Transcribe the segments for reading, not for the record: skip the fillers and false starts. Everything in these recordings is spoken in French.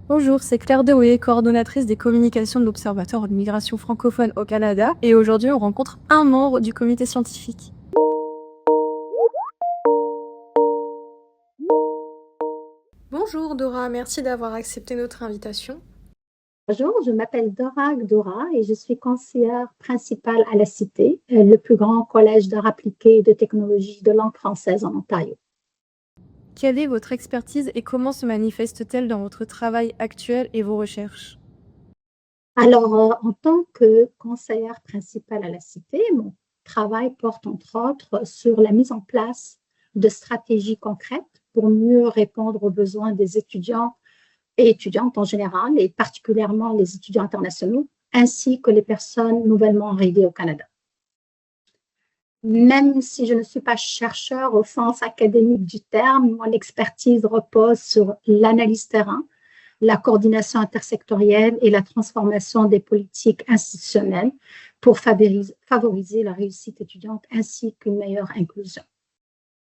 Bonjour, c'est Claire Dewey, coordonnatrice des communications de l'Observatoire de migration francophone au Canada, et aujourd'hui on rencontre un membre du comité scientifique. Bonjour Dora, merci d'avoir accepté notre invitation. Bonjour, je m'appelle Dora Gdora et je suis conseillère principale à la Cité, le plus grand collège d'art appliqué et de technologie de langue française en Ontario. Quelle est votre expertise et comment se manifeste-t-elle dans votre travail actuel et vos recherches? Alors, en tant que conseillère principale à la Cité, mon travail porte entre autres sur la mise en place de stratégies concrètes pour mieux répondre aux besoins des étudiants et étudiantes en général, et particulièrement les étudiants internationaux, ainsi que les personnes nouvellement arrivées au Canada. Même si je ne suis pas chercheur au sens académique du terme, mon expertise repose sur l'analyse terrain, la coordination intersectorielle et la transformation des politiques institutionnelles pour favoriser la réussite étudiante ainsi qu'une meilleure inclusion.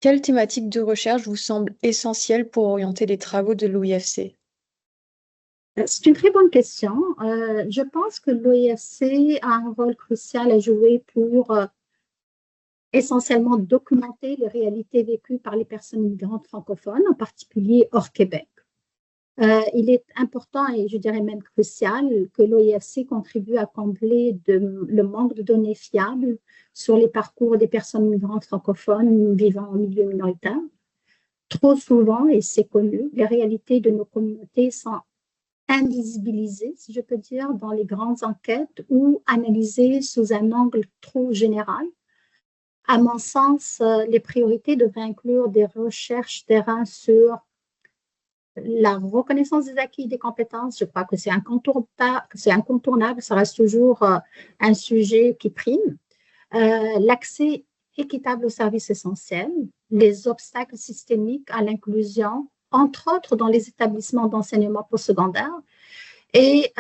Quelle thématique de recherche vous semble essentielle pour orienter les travaux de l'OIFC? C'est une très bonne question. Je pense que l'OIFC a un rôle crucial à jouer pour essentiellement documenter les réalités vécues par les personnes migrantes francophones, en particulier hors Québec. Il est important et je dirais même crucial que l'OIFC contribue à combler le manque de données fiables sur les parcours des personnes migrantes francophones vivant en milieu minoritaire. Trop souvent, et c'est connu, les réalités de nos communautés sont invisibilisées, si je peux dire, dans les grandes enquêtes ou analysées sous un angle trop général. À mon sens, les priorités devraient inclure des recherches terrain sur la reconnaissance des acquis et des compétences. Je crois que c'est incontournable, ça reste toujours un sujet qui prime. L'accès équitable aux services essentiels, les obstacles systémiques à l'inclusion, entre autres dans les établissements d'enseignement postsecondaire, et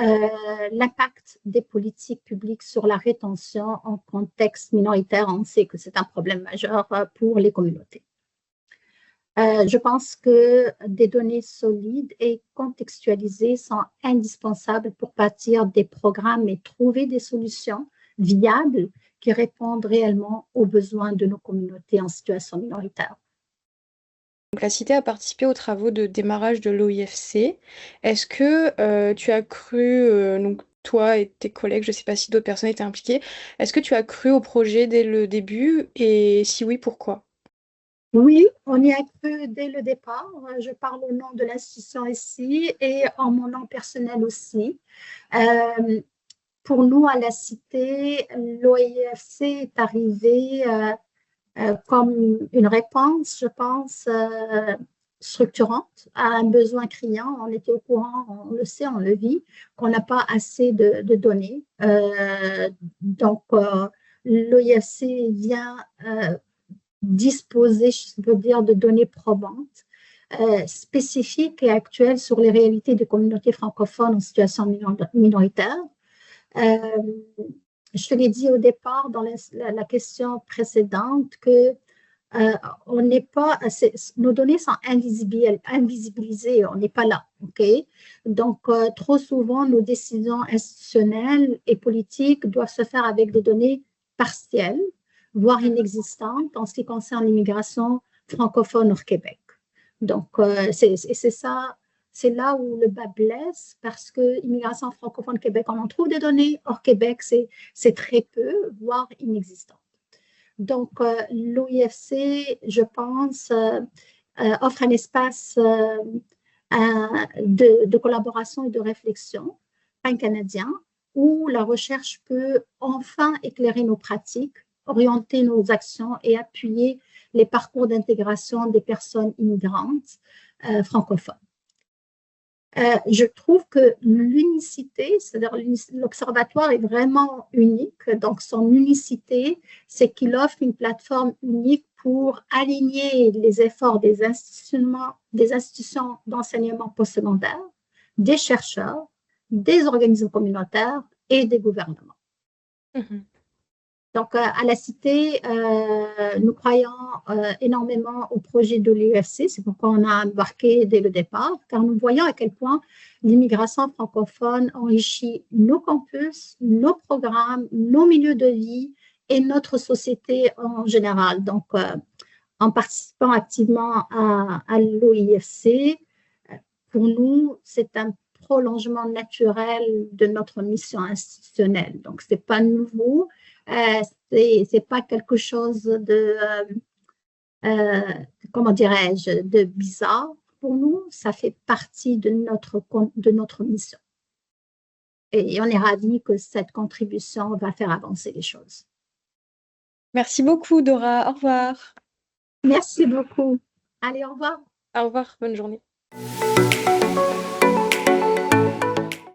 l'impact des politiques publiques sur la rétention en contexte minoritaire. On sait que c'est un problème majeur pour les communautés. Je pense que des données solides et contextualisées sont indispensables pour bâtir des programmes et trouver des solutions viables qui répondent réellement aux besoins de nos communautés en situation minoritaire. Donc, la Cité a participé aux travaux de démarrage de l'OIFC. Est-ce que tu as cru, donc toi et tes collègues, je ne sais pas si d'autres personnes étaient impliquées, est-ce que tu as cru au projet dès le début et si oui, pourquoi? Oui, on y a cru dès le départ. Je parle au nom de l'institution ici et en mon nom personnel aussi. Euh, pour nous, à la Cité, l'OIFC est arrivé comme une réponse, je pense, structurante à un besoin criant. On était au courant, on le sait, on le vit, qu'on n'a pas assez de données. Donc, l'OIFC vient disposer, je peux dire, de données probantes, spécifiques et actuelles sur les réalités des communautés francophones en situation minoritaire. Euh, je te l'ai dit au départ dans la question précédente que on n'est pas, nos données sont invisibilisées, on n'est pas là, ok? Donc, trop souvent, nos décisions institutionnelles et politiques doivent se faire avec des données partielles, voire inexistantes en ce qui concerne l'immigration francophone hors Québec. Donc, c'est ça, c'est là où le bas blesse parce que l'immigration francophone Québec, on en trouve des données, hors Québec, c'est très peu, voire inexistant. Donc, l'OIFC, je pense, offre un espace de collaboration et de réflexion pan-canadien où la recherche peut enfin éclairer nos pratiques, orienter nos actions et appuyer les parcours d'intégration des personnes immigrantes francophones. Je trouve que l'unicité, c'est-à-dire l'observatoire est vraiment unique. Donc, son unicité, c'est qu'il offre une plateforme unique pour aligner les efforts des institutions d'enseignement postsecondaire, des chercheurs, des organismes communautaires et des gouvernements. Mhm. Donc, à la Cité, nous croyons énormément au projet de l'UFC. C'est pourquoi on a embarqué dès le départ, car nous voyons à quel point l'immigration francophone enrichit nos campus, nos programmes, nos milieux de vie et notre société en général. Donc, en participant activement à l'OIFC, pour nous, c'est un prolongement naturel de notre mission institutionnelle. Donc, ce n'est pas nouveau, c'est pas quelque chose de, comment dirais-je, de bizarre pour nous. Ça fait partie de notre mission. Et on est ravis que cette contribution va faire avancer les choses. Merci beaucoup, Dora. Au revoir. Merci beaucoup. Allez, au revoir. Au revoir, bonne journée.